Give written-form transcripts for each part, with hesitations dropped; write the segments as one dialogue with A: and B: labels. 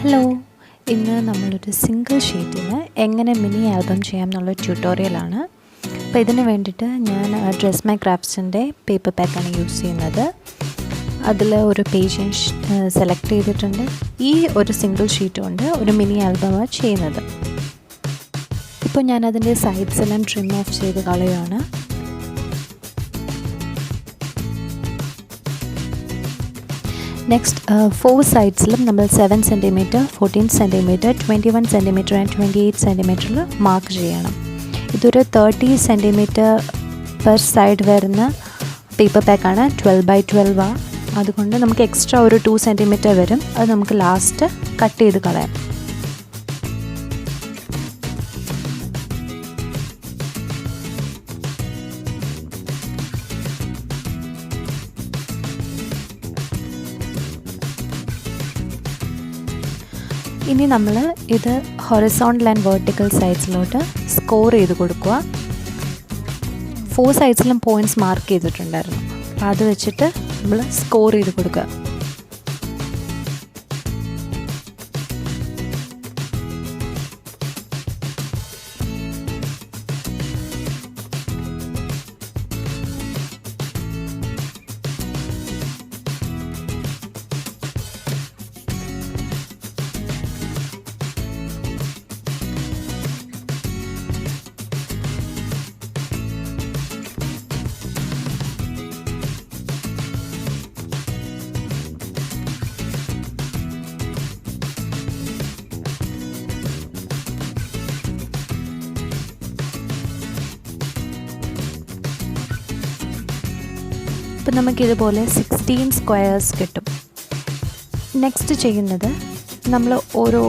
A: Hello, ഇന്ന് നമ്മളൊരു single ഷീറ്റിന് എങ്ങനെ മിനി ആൽബം ചെയ്യാം എന്നുള്ള ട്യൂട്ടോറിയലാണ്. അപ്പോൾ ഇതിന് വേണ്ടിയിട്ട് ഞാൻ ഡ്രസ് മൈ ക്രാഫ്റ്റ്സിൻ്റെ പേപ്പർ പാക്കാണ് യൂസ് ചെയ്യുന്നത്. അതിൽ ഒരു പേജ് ഞാൻ സെലക്ട് ചെയ്തിട്ടുണ്ട്. ഈ ഒരു സിംഗിൾ ഷീറ്റ് കൊണ്ട് ഒരു മിനി ആൽബമാണ് ചെയ്യുന്നത്. ഇപ്പോൾ ഞാനതിൻ്റെ സൈഡ്സ് എല്ലാം ട്രിം ഓഫ് ചെയ്ത് കളയുകയാണ്. നെക്സ്റ്റ് 4 സൈഡ്സിലും നമ്മൾ 7 cm, 14 cm, 21 cm and 28 cm mark ചെയ്യണം. ഇതൊരു 30 cm പെർ സൈഡ് വരുന്ന പേപ്പർ പാക്കാണ്. 12x12 അതുകൊണ്ട് നമുക്ക് എക്സ്ട്രാ ഒരു 2 cm വരും. അത് നമുക്ക് ലാസ്റ്റ് കട്ട് ചെയ്ത് കളയാം. ഇനി നമ്മൾ ഇത് ഹൊറിസോണ്ടൽ ആൻഡ് വെർട്ടിക്കൽ സൈഡ്സിലോട്ട് സ്കോർ ചെയ്ത് കൊടുക്കുക. 4 സൈഡ്സിലും പോയിൻറ്റ്സ് മാർക്ക് ചെയ്തിട്ടുണ്ടായിരുന്നു. അപ്പോൾ അത് വെച്ചിട്ട് നമ്മൾ സ്കോർ ചെയ്ത് കൊടുക്കുക. അപ്പോൾ നമുക്കിതുപോലെ 16 സ്ക്വയേഴ്സ് കിട്ടും. നെക്സ്റ്റ് ചെയ്യുന്നത് നമ്മൾ ഓരോ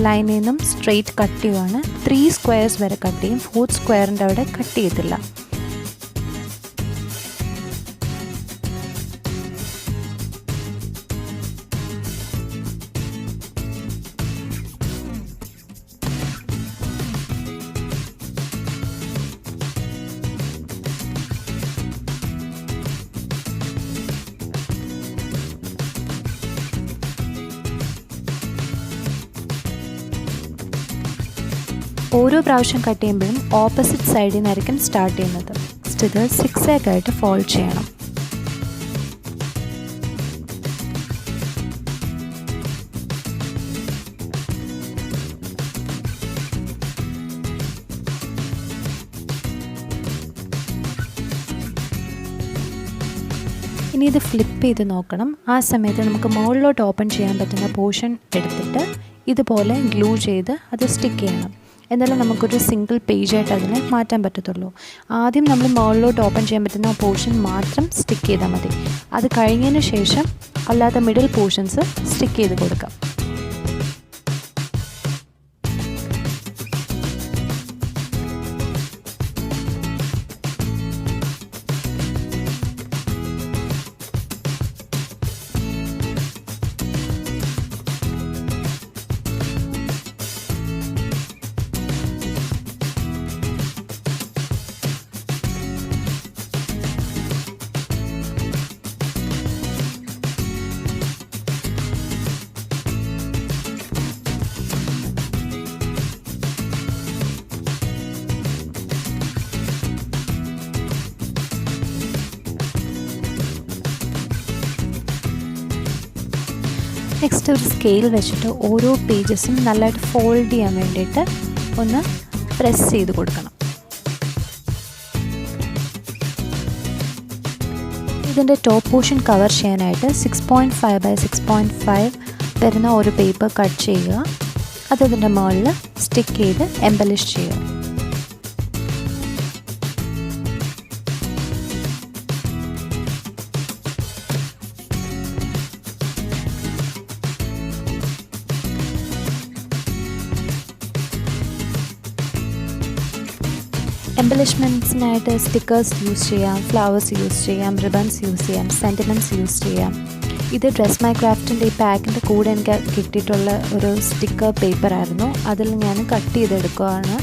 A: ലൈനിൽ നിന്നും സ്ട്രെയിറ്റ് കട്ട് ചെയ്യുകയാണ്. 3 സ്ക്വയേഴ്സ് വരെ കട്ട് ചെയ്യും. 4th സ്ക്വയറിൻ്റെ അവിടെ കട്ട് ചെയ്തില്ല. ഓരോ പ്രാവശ്യം കട്ട് ചെയ്യുമ്പോഴും ഓപ്പോസിറ്റ് സൈഡിൽ നിന്നായിരിക്കും സ്റ്റാർട്ട് ചെയ്യുന്നത്. ഇത് 6 ആയിട്ട് ഫോൾഡ് ചെയ്യണം. ഇനി ഇത് ഫ്ലിപ്പ് ചെയ്ത് നോക്കണം. ആ സമയത്ത് നമുക്ക് മുകളിലോട്ട് ഓപ്പൺ ചെയ്യാൻ പറ്റുന്ന പോർഷൻ എടുത്തിട്ട് ഇതുപോലെ ഗ്ലൂ ചെയ്ത് അത് സ്റ്റിക്ക് ചെയ്യണം. എന്നാലും നമുക്കൊരു സിംഗിൾ പേജായിട്ട് അതിനെ മാറ്റാൻ പറ്റത്തുള്ളൂ. ആദ്യം നമ്മൾ മുകളിലോട്ട് ഓപ്പൺ ചെയ്യാൻ പറ്റുന്ന ആ പോർഷൻ മാത്രം സ്റ്റിക്ക് ചെയ്താൽ മതി. അത് കഴിഞ്ഞതിന് ശേഷം അല്ലാത്ത മിഡിൽ പോർഷൻസ് സ്റ്റിക്ക് ചെയ്ത് കൊടുക്കാം. നെക്സ്റ്റ് ഒരു സ്കെയിൽ വെച്ചിട്ട് ഓരോ പേജസും നല്ലതായിട്ട് ഫോൾഡ് ചെയ്യാൻ വേണ്ടിയിട്ട് ഒന്ന് പ്രസ് ചെയ്ത് കൊടുക്കണം. ഇതിൻ്റെ ടോപ്പ് പോർഷൻ കവർ ചെയ്യാനായിട്ട് 6.5x6.5 വരുന്ന ഒരു പേപ്പർ കട്ട് ചെയ്യുക. അത് ഇതിൻ്റെ മുകളിൽ സ്റ്റിക്ക് ചെയ്ത് എംബലിഷ് ചെയ്യുക. എംബലിഷ്മെൻറ്റ്സിനായിട്ട് സ്റ്റിക്കേഴ്സ് യൂസ് ചെയ്യാം, ഫ്ലവേഴ്സ് യൂസ് ചെയ്യാം, റിബൺസ് യൂസ് ചെയ്യാം, സെൻറ്റിമെൻറ്റ്സ് യൂസ് ചെയ്യാം. ഇത് ഡ്രസ് മൈ ക്രാഫ്റ്റിൻ്റെ ഈ പാക്കിൻ്റെ കൂടെ എനിക്ക് കിട്ടിയിട്ടുള്ള ഒരു സ്റ്റിക്കർ പേപ്പറായിരുന്നു. അതിൽ ഞാൻ കട്ട് ചെയ്തെടുക്കുകയാണ്.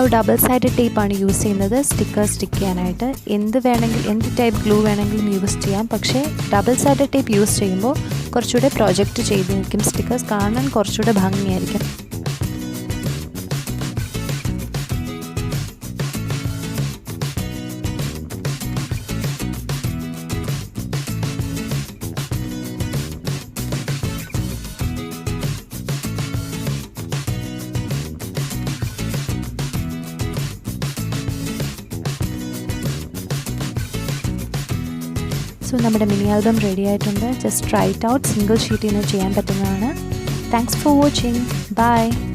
A: ഡബിൾ സൈഡ് ടേപ്പാണ് യൂസ് ചെയ്യുന്നത് സ്റ്റിക്കർ സ്റ്റിക്ക് ചെയ്യാനായിട്ട്. എന്ത് ടൈപ്പ് ഗ്ലൂ വേണമെങ്കിലും യൂസ് ചെയ്യാം. പക്ഷേ ഡബിൾ സൈഡ് ടേപ്പ് യൂസ് ചെയ്യുമ്പോൾ കുറച്ചുകൂടെ പ്രൊജക്റ്റ് ചെയ്തിരിക്കും. സ്റ്റിക്കേഴ്സ് കാണാൻ കുറച്ചുകൂടെ ഭംഗിയായിരിക്കും. സോ നമ്മുടെ മിനി ആൽബം റെഡി ആയിട്ടുണ്ട്. Just try it out. Single ഷീറ്റിൽ നിന്ന് ചെയ്യാൻ പറ്റുന്നതാണ്. Thanks for watching. ബൈ.